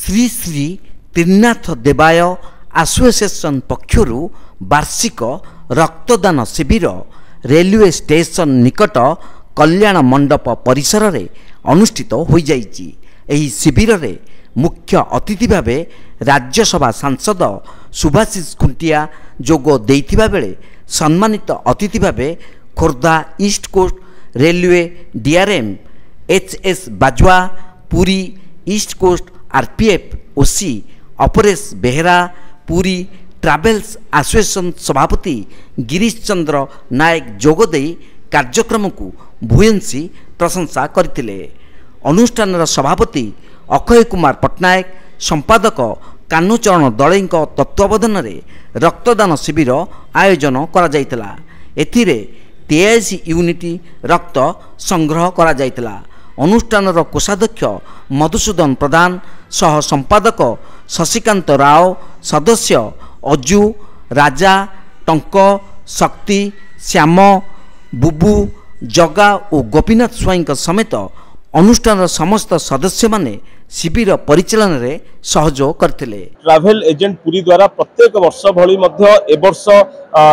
श्री श्री त्रिनाथ देवाय एसोसिएशन पक्षरु वार्षिक रक्तदान शिविर रेलवे स्टेशन निकट कल्याण मंडप परिसर रे अनुष्ठित हो जाइछि। एही शिविर रे मुख्य अतिथि भावे राज्यसभा सांसद सुभाषिष खुंटिया जोग देइथिबा बेले सम्मानित अतिथि भावे Khordha east coast railway DRM HS Bajwa, Puri east coast RPF OC Aparesh Behera, Puri travels association सभापति गिरीश चंद्र नायक जोगदे कार्यक्रम को भूयसी प्रशंसा करथिले। अनुष्ठान सभापति अक्षय कुमार पट्टनायक, संपादक कान्हूचरण दलई तत्वावधान में रक्तदान शिविर आयोजन करा जायतिला। एथिरे 83 यूनिट रक्त संग्रह करा जायतिला। अनुष्ठान कोषाध्यक्ष मधुसूदन प्रधान, सह संपादक शशिकांत राव, सदस्य अजू, राजा, टंक, शक्ति, श्याम, बुबू, जगा और गोपीनाथ स्वाई समेत अनुष्ठान समस्त सदस्य माने शिविर परिचालन रे सहयोग करथिले। ट्रैवल एजेंट पुरी द्वारा प्रत्येक वर्ष भली मध्य ए वर्ष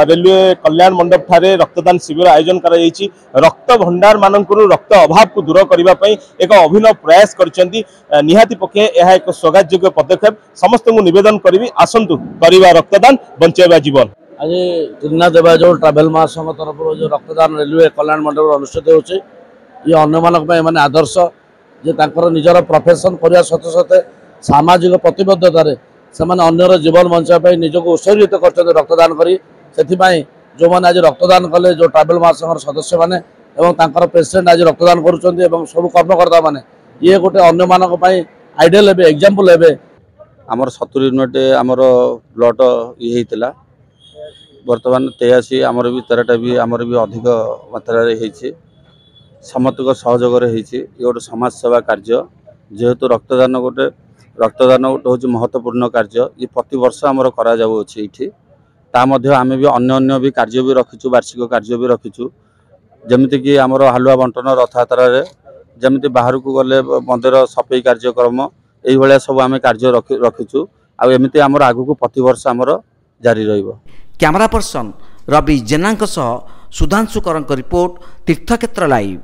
रेलवे कल्याण मंडप ठारे रक्तदान शिविर आयोजन करा जायछि। रक्त भंडार मानकरू रक्त अभाव को दूर करबा पई एक अभिनव प्रयास करछन्ती। निहाती पक्षे यह एक स्वागतयोग्य पदक्षेप। समस्त को निवेदन करबी आसंतु करिबा रक्तदान बंचाइबा जीवन। आज त्रिनाथ देवा जो ट्रावेल महासंघ तरफ जो रक्तदान रेलवे कल्याण मंडप अनुष्ठित होचे, ये अन्य मानक पे माने आदर्श जे तांकर निजर प्रोफेशन करिया सते सते सामाजिक प्रतिबद्धता रे समान अन्यर जीवन बंचाई निजक उत्सर्गित करछन्ते रक्तदान करी। सेथि पई जो माने आज रक्तदान कले जो ट्रावेल महासंघर सदस्य माने एवं तांकर पेशेंट आज रक्तदान करूछन्ते एवं सब कर्मकर्ता माने ये गोटे अन्य मानक पई आइडियल हेबे, एग्जांपल हेबे। हमर 70 यूनिट हमर ब्लड ये हेतिला। वर्तमान 83 आमर भी 13टा भी आमर भी अधिक मात्रा रे हेछि। समस्त सहयोग ये गोटे समाज सेवा कार्य जेहेतु रक्तदान गोटे हूँ महत्वपूर्ण कार्य। ये प्रति वर्ष आमर करा जाउछि इठी। ता मध्य आमे भी अन्य भी कार्य भी रखिछु, वार्षिक कार्य भी रखिछु। जेमिति कि आमर हालुआ बंटन रथयात्रा रे जेमिति बाहर को गले मंदिर सफाई कार्यक्रम एई भलिया सब आमे कार्य रखिछु। आ एमिति आमर आगु को प्रति वर्ष आमर जारी रहिबो। कैमरा पर्सन रवि जेना सह सुधांशु करंक रिपोर्ट तीर्थक्षेत्र लाइव।